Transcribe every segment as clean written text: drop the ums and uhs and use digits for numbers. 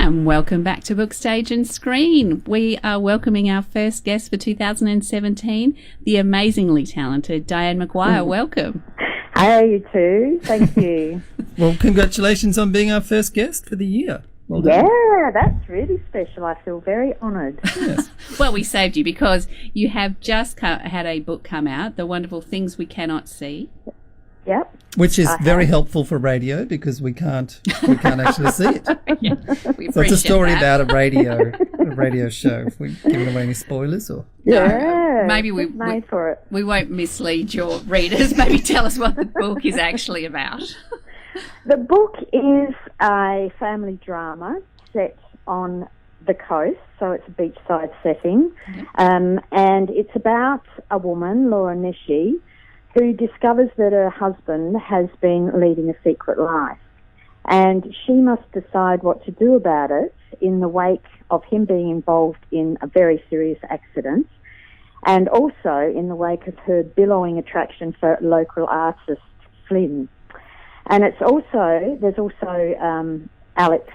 And welcome back to Book Stage and Screen. We are welcoming our first guest for 2017, the amazingly talented Dianne Maguire. Welcome. Hey, you too. Thank you. Well, congratulations on being our first guest for the year. Well done. Yeah, that's really special. I feel very honoured. Yes. Well, we saved you because you have just had a book come out, The Wonderful Things We Cannot See. Yep. Which is very helpful for radio because we can't actually see it. Yeah, we So it's a story that. about a radio show. If we're giving away any spoilers or Yeah. Maybe we made for it. We won't mislead your readers. Maybe tell us what the book is actually about. The book is a family drama set on the coast, so it's a beachside setting, and it's about a woman, Laura Nishi, who discovers that her husband has been leading a secret life, and she must decide what to do about it in the wake of him being involved in a very serious accident, and also in the wake of her billowing attraction for local artist Flynn. And there's also Alex,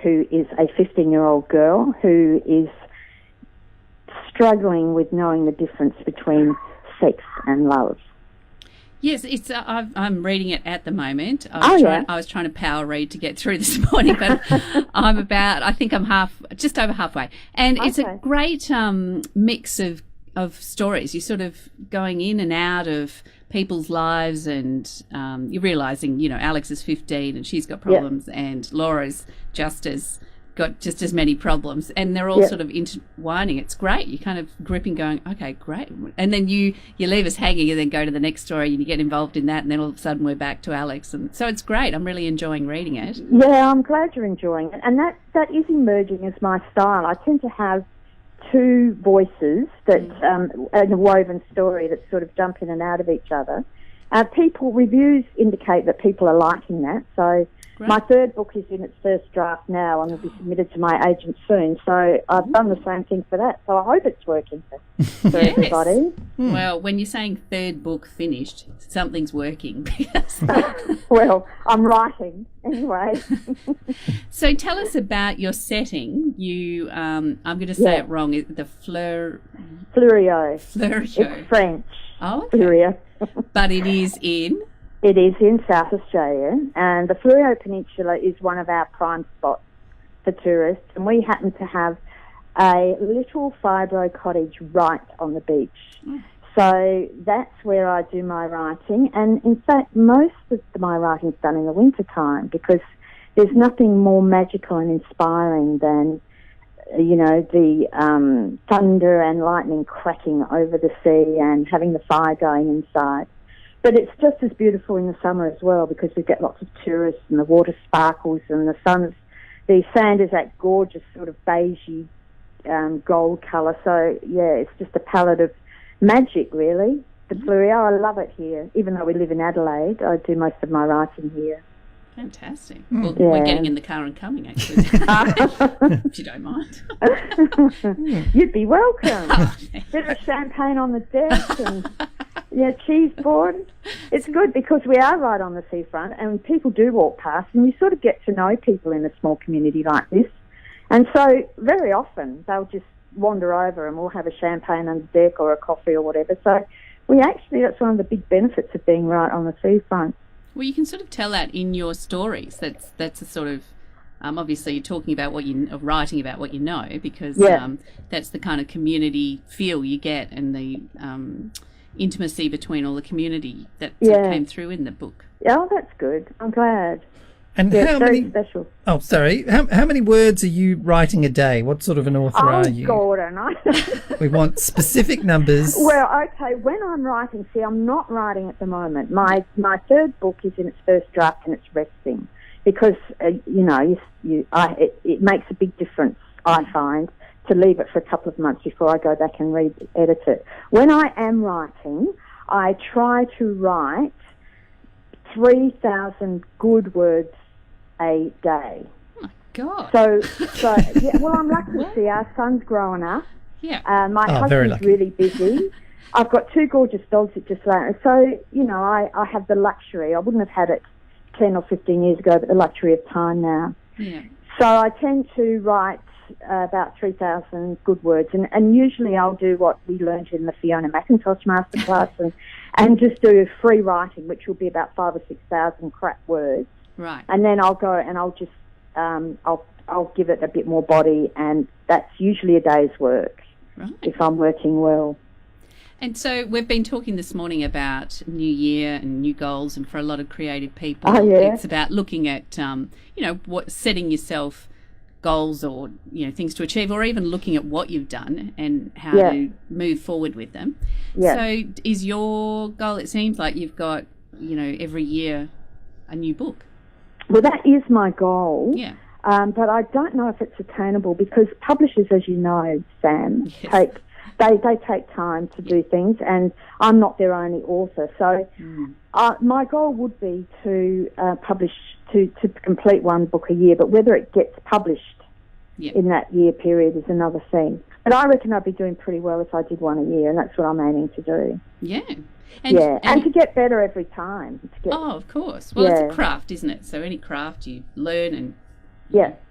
who is a 15-year-old girl who is struggling with knowing the difference between sex and love. Yes, it's. I'm reading it at the moment. Yeah. I was trying to power read to get through this morning, but I think I'm just over halfway. And it's a great mix of stories. You're sort of going in and out of people's lives, and you're realising, Alex is 15 and she's got problems, and Laura's got just as many problems, and they're all sort of intertwining. It's great. You're kind of gripping, going, okay, great. And then you leave us hanging and then go to the next story and you get involved in that, and then all of a sudden we're back to Alex. And so it's great. I'm really enjoying reading it. Yeah, I'm glad you're enjoying it. And that is emerging as my style. I tend to have two voices that in a woven story that sort of jump in and out of each other. Reviews indicate that people are liking that. So my third book is in its first draft now and will be submitted to my agent soon. So I've done the same thing for that. So I hope it's working for everybody. Well, when you're saying third book finished, something's working. Well, I'm writing anyway. So tell us about your setting. You, I'm going to say it wrong. The Fleuriot. Fleuriot. It's French. Oh, okay. Fleuriot. But it is in? It is in South Australia, and the Fleuriot Peninsula is one of our prime spots for tourists, and we happen to have a little fibro cottage right on the beach. So that's where I do my writing, and in fact most of my writing's done in the winter time because there's nothing more magical and inspiring than the thunder and lightning cracking over the sea and having the fire going inside. But it's just as beautiful in the summer as well because we get lots of tourists and the water sparkles and the sand is that gorgeous sort of beigey gold colour. So, yeah, it's just a palette of magic, really. The Fleuriot, I love it here. Even though we live in Adelaide, I do most of my writing here. Fantastic. Well, we're getting in the car and coming, actually, if you don't mind. You'd be welcome. Bit of champagne on the deck and cheese board. It's good because we are right on the seafront and people do walk past and you sort of get to know people in a small community like this. And so very often they'll just wander over and we'll have a champagne on the deck or a coffee or whatever. So that's one of the big benefits of being right on the seafront. Well, you can sort of tell that in your stories. That's a sort of obviously you're talking about writing about what you know because that's the kind of community feel you get and the intimacy between all the community that sort of came through in the book. Oh, that's good. I'm glad. And how many? Special. Oh, sorry. How many words are you writing a day? What sort of an author are you? Oh, Gordon, we want specific numbers. Well, okay. When I'm writing, I'm not writing at the moment. My third book is in its first draft and it's resting because it makes a big difference. I find to leave it for a couple of months before I go back and edit it. When I am writing, I try to write 3,000 good words a day. Oh, my God. So well, I'm lucky to see our son's growing up. Yeah. My husband's really busy. I've got two gorgeous dogs that just land. So, I have the luxury. I wouldn't have had it 10 or 15 years ago, but the luxury of time now. Yeah. So I tend to write about 3,000 good words, and usually I'll do what we learned in the Fiona McIntosh masterclass and just do free writing, which will be about 5,000 or 6,000 crap words. Right. And then I'll go and I'll just I'll give it a bit more body, and that's usually a day's work if I'm working well. And so we've been talking this morning about New Year and new goals, and for a lot of creative people, it's about looking at, setting yourself goals or, things to achieve, or even looking at what you've done and how to move forward with them. Yeah. So is your goal, it seems like you've got, every year a new book. Well, that is my goal. Yeah. But I don't know if it's attainable because publishers, as you know, Sam, take time to do things, and I'm not their only author. So my goal would be to publish, to complete one book a year, but whether it gets published in that year period is another thing. But I reckon I'd be doing pretty well if I did one a year, and that's what I'm aiming to do. Yeah. And to get better every time. Of course. Well, it's a craft, isn't it? So any craft you learn and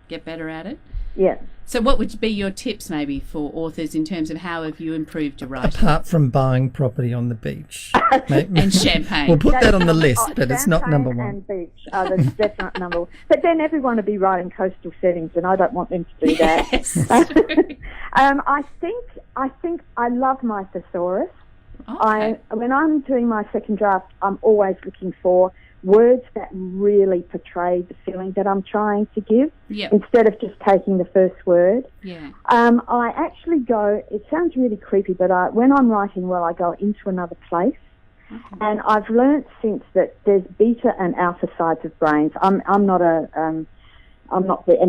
get better at it. Yeah. So what would be your tips maybe for authors in terms of how have you improved your writing? Apart from buying property on the beach. And champagne. We'll put that on the list, but it's not number one. And beach are the definite number one. But then everyone will be writing coastal settings, and I don't want them to do that. Yes. I think I love my thesaurus. Okay. When I'm doing my second draft, I'm always looking for words that really portray the feeling that I'm trying to give, instead of just taking the first word. Yeah. I actually go, it sounds really creepy, but when I'm writing well, I go into another place. Okay. And I've learnt since that there's beta and alpha sides of brains. I'm not an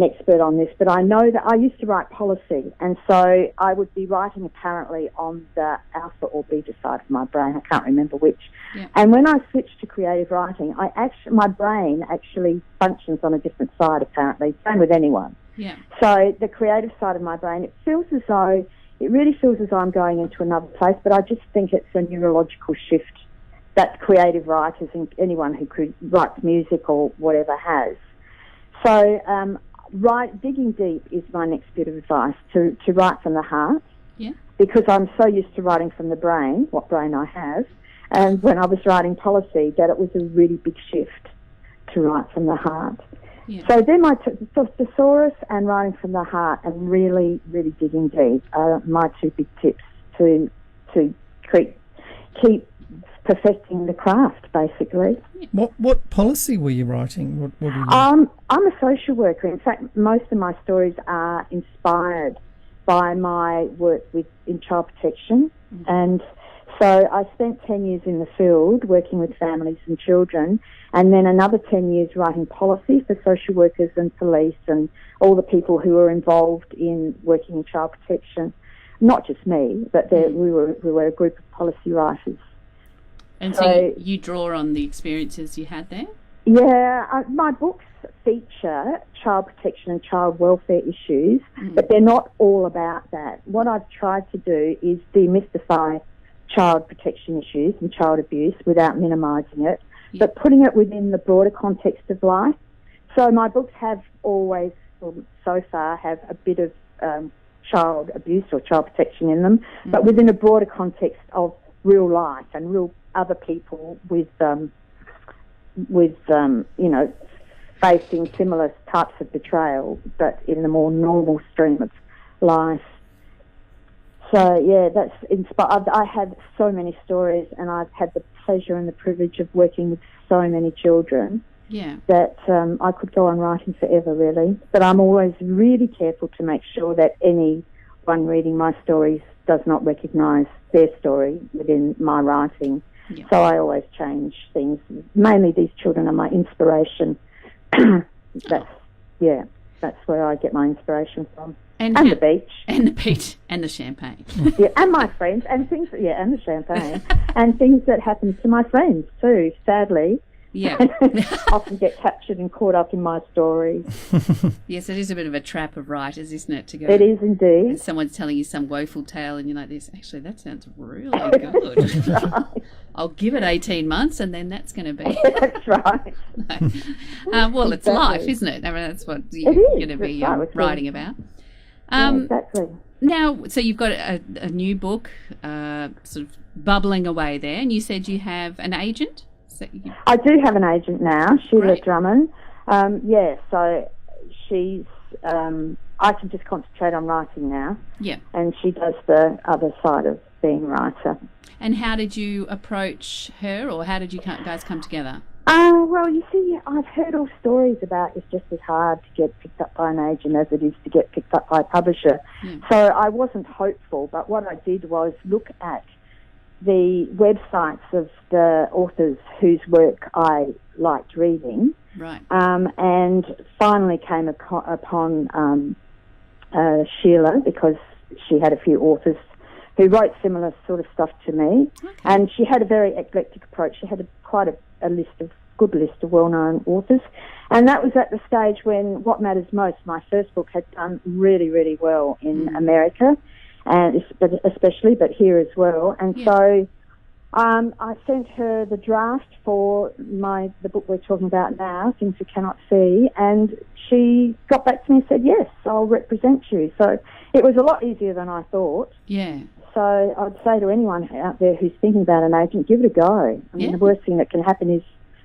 expert on this, but I know that I used to write policy, and so I would be writing apparently on the alpha or beta side of my brain. I can't remember which. Yeah. And when I switched to creative writing, my brain actually functions on a different side apparently. Same with anyone. Yeah. So the creative side of my brain, it really feels as though I'm going into another place, but I just think it's a neurological shift that creative writers and anyone who writes music or whatever has. So digging deep is my next bit of advice, to write from the heart. Yeah. Because I'm so used to writing from the brain, what brain I have, and when I was writing policy, that it was a really big shift to write from the heart. Yeah. So then my thesaurus and writing from the heart and really, really digging deep are my two big tips to keep perfecting the craft, basically. What policy were you writing? What were you... I'm a social worker. In fact, most of my stories are inspired by my work in child protection. Mm-hmm. And so I spent 10 years in the field working with families and children, and then another 10 years writing policy for social workers and police and all the people who were involved in working in child protection. Not just me, but we were a group of policy writers. And so you draw on the experiences you had there? Yeah, my books feature child protection and child welfare issues, but they're not all about that. What I've tried to do is demystify child protection issues and child abuse without minimising it, but putting it within the broader context of life. So my books have always, so far, have a bit of child abuse or child protection in them, but within a broader context of real life and real other people with facing similar types of betrayal, but in the more normal stream of life. So yeah, that's inspired. I have so many stories, and I've had the pleasure and the privilege of working with so many children. Yeah. That I could go on writing forever, really. But I'm always really careful to make sure that anyone reading my stories does not recognise their story within my writing. Yeah. So I always change things. Mainly these children are my inspiration. That's where I get my inspiration from. And the beach. And the beach. And the champagne. Yeah, and my friends. And things, and the champagne. And things that happen to my friends too, sadly. Yeah. Often get captured and caught up in my story. Yes, it is a bit of a trap of writers, isn't it? To go. It is indeed. And someone's telling you some woeful tale and you're like this. Actually, that sounds really good. Right. I'll give it 18 months and then that's going to be. That's right. Well, it's Exactly. life, isn't it? I mean, that's what you're going to be writing about. Exactly. Now, so you've got a new book sort of bubbling away there, and you said you have an agent? I do have an agent now, Sheila Great. Drummond. So she's, I can just concentrate on writing now. Yeah. And she does the other side of being a writer. And how did you approach her, or how did you guys come together? Well, you see, I've heard all stories about it's just as hard to get picked up by an agent as it is to get picked up by a publisher. Yeah. So I wasn't hopeful, but what I did was look at the websites of the authors whose work I liked reading, Right. and finally came upon Sheila, because she had a few authors who wrote similar sort of stuff to me, and she had a very eclectic approach. She had quite a good list of well-known authors, and that was at the stage when What Matters Most, my first book, had done really, really well in America, and especially, but here as well. And so I sent her the draft for the book we're talking about now, Things We Cannot See, and she got back to me and said, yes, I'll represent you. So it was a lot easier than I thought. Yeah. So I'd say to anyone out there who's thinking about an agent, give it a go. I mean, the worst thing that can happen is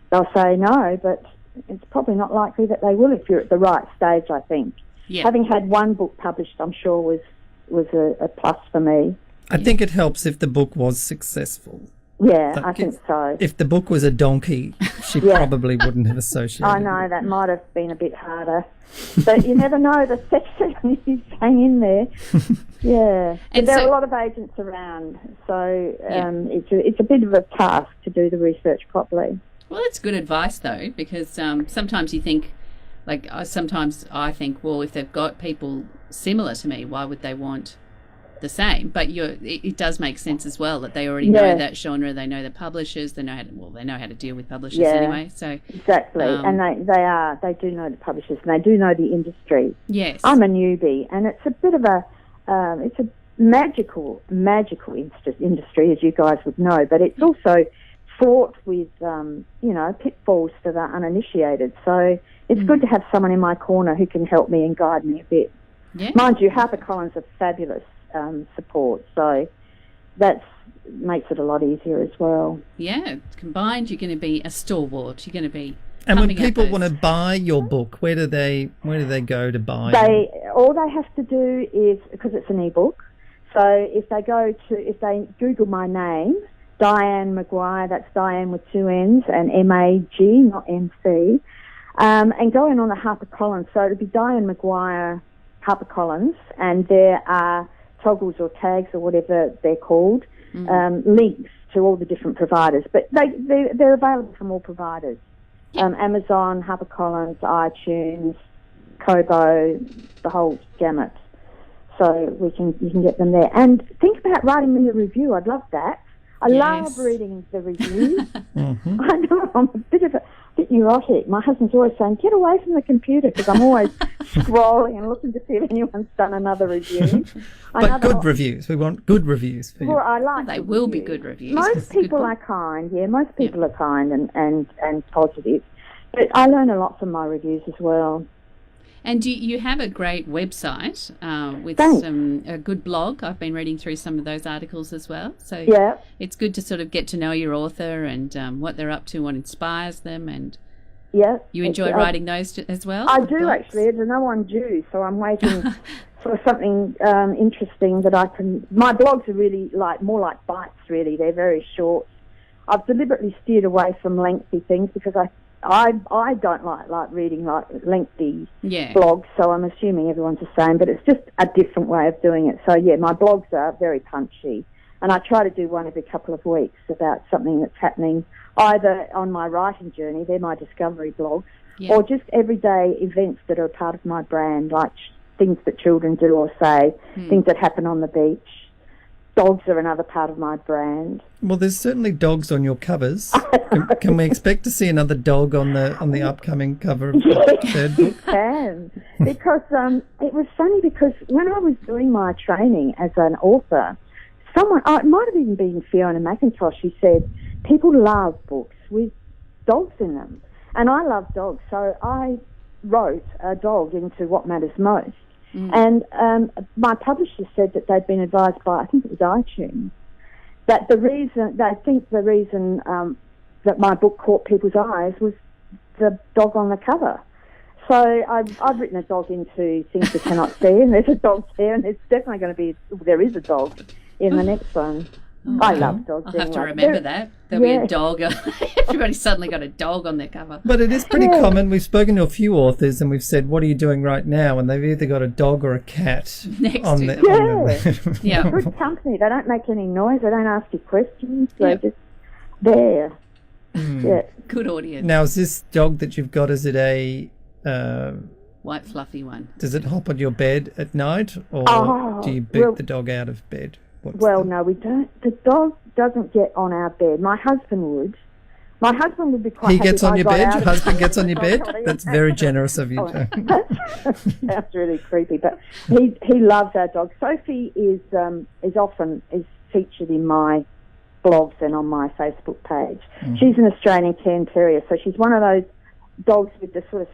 they'll say no, but it's probably not likely that they will if you're at the right stage, I think. Yeah. Having had one book published, I'm sure, was a plus for me. I think it helps if the book was successful. Yeah, I think so. If the book was a donkey, she probably wouldn't have associated. I know, that might have been a bit harder. But you never know, the section is hang in there. Yeah. And but there so, are a lot of agents around, so it's a bit of a task to do the research properly. well, it's good advice, though, because sometimes you think, sometimes I think, well, if they've got people similar to me, why would they want the same? But it does make sense as well that they already know that genre, they know the publishers, they know how to deal with publishers anyway. So exactly, and they do know the publishers, and they do know the industry. Yes, I'm a newbie, and it's a bit of a it's a magical industry, as you guys would know, but it's also fraught with pitfalls for the uninitiated. So it's good to have someone in my corner who can help me and guide me a bit. Yeah. Mind you, HarperCollins are fabulous support, so that makes it a lot easier as well. Yeah, combined, you're going to be a stalwart. You're going to be. And when people want to buy your book, where do they go to buy? All they have to do is, because it's an ebook, so if they Google my name, Dianne Maguire, that's Dianne with two N's and M-A-G, not M-C, and go in on the HarperCollins. So it'll be Dianne Maguire HarperCollins, and there are toggles or tags or whatever they're called, links to all the different providers. But they're available from all providers. Amazon, HarperCollins, iTunes, Kobo, the whole gamut. So you can get them there. And think about writing me a review. I'd love that. I love reading the reviews. I know I'm a bit neurotic. My husband's always saying, get away from the computer, because I'm always scrolling and looking to see if anyone's done another review. But good reviews. We want good reviews for you. Well, I like They will be good reviews. Most people are kind, most people are kind and positive. But I learn a lot from my reviews as well. And you have a great website with a good blog. I've been reading through some of those articles as well. So it's good to sort of get to know your author and what they're up to, what inspires them. And you enjoy writing those as well? I do, actually. There's another one due, so I'm waiting for something interesting that I can... My blogs are really more like bites, really. They're very short. I've deliberately steered away from lengthy things because I don't like reading lengthy blogs, so I'm assuming everyone's the same, but it's just a different way of doing it. So, my blogs are very punchy, and I try to do one every couple of weeks about something that's happening either on my writing journey, they're my discovery blogs, or just everyday events that are a part of my brand, like things that children do or say, things that happen on the beach. Dogs are another part of my brand. Well, there's certainly dogs on your covers. Can we expect to see another dog on the upcoming cover of the third book? You can. Because it was funny because when I was doing my training as an author, it might have even been Fiona McIntosh, who said, people love books with dogs in them. And I love dogs, so I wrote a dog into What Matters Most. And my publisher said that they'd been advised by, I think it was iTunes, that the reason that my book caught people's eyes was the dog on the cover. So I've written a dog into Things We Cannot See, and there's a dog there, and there's definitely going to be, there is a dog in the next one. Oh, I love dogs. I'll have to remember that. There'll be a dog. Everybody's suddenly got a dog on their cover. But it is pretty common. We've spoken to a few authors and we've said, what are you doing right now? And they've either got a dog or a cat next on to the, them. Yeah. Good company. They don't make any noise. They don't ask you questions. They're just there. Yeah. Good audience. Now, is this dog that you've got, is it a... white fluffy one. Does it hop on your bed at night, or do you boot the dog out of bed? No, we don't. The dog doesn't get on our bed. My husband would. My husband would be quite happy. He gets on your bed? Your husband gets on your bed? That's very generous of you. That's really creepy, but he loves our dog. Sophie is often featured in my blogs and on my Facebook page. She's an Australian Cairn Terrier, so she's one of those dogs with the sort of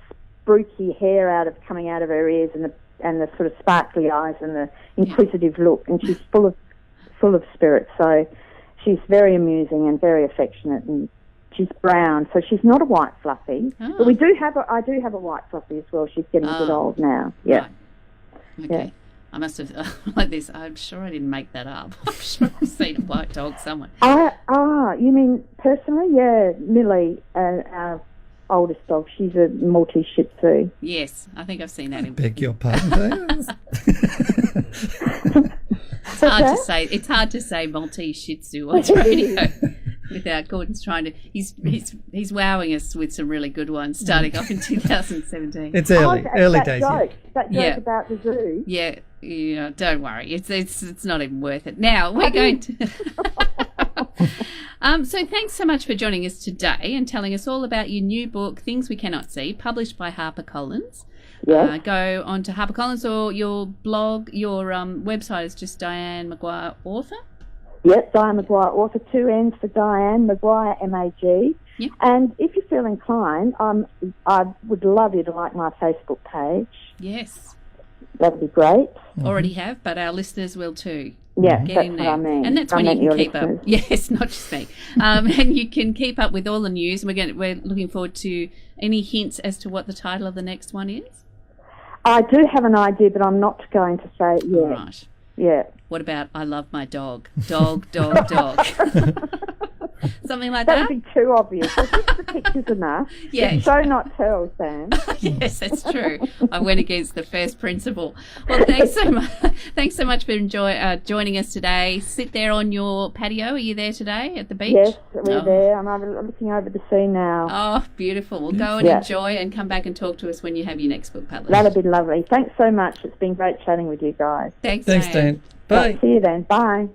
spruiky hair coming out of her ears and the sort of sparkly eyes and the inquisitive look, and she's full of spirit. So she's very amusing and very affectionate, and she's brown, so she's not a white fluffy. But I do have a white fluffy as well. She's getting a bit old now. Yeah. Right. Okay. Yeah. I must have like this. I'm sure I didn't make that up. I'm sure I've seen a white dog somewhere. You mean personally? Yeah, Millie, our oldest dog. She's a Maltese Shih Tzu. Yes, I think I've seen that. Beg your pardon. It's hard to say Maltese Shih Tzu on radio without Gordon's trying to. He's wowing us with some really good ones starting off in 2017. It's early days. That joke about the zoo. Yeah, don't worry. It's not even worth it. Now we're going to. So thanks so much for joining us today and telling us all about your new book, Things We Cannot See, published by HarperCollins. Yeah. Go on to HarperCollins, or your blog, your website is just Dianne Maguire Author? Yes, Dianne Maguire Author, 2 N's for Dianne, Maguire, M-A-G. Yep. And if you feel inclined, I would love you to like my Facebook page. Yes. That would be great. Already have, but our listeners will too. Yeah, that's what I mean. And that's when you can keep up. Yes, not just me. And you can keep up with all the news. We're looking forward to any hints as to what the title of the next one is. I do have an idea, but I'm not going to say it yet. Right. Yeah. What about I love my dog? Dog. Something like that? That would be too obvious. I think the picture's enough. Yeah. Show not tell, Sam. Yes, that's true. I went against the first principle. Well, thanks so much. Thanks so much for joining us today. Sit there on your patio. Are you there today at the beach? Yes, we're there. I'm looking over the sea now. Oh, beautiful. Well, go and enjoy and come back and talk to us when you have your next book published. That'll be lovely. Thanks so much. It's been great chatting with you guys. Thanks, Dan. Bye. See you then. Bye.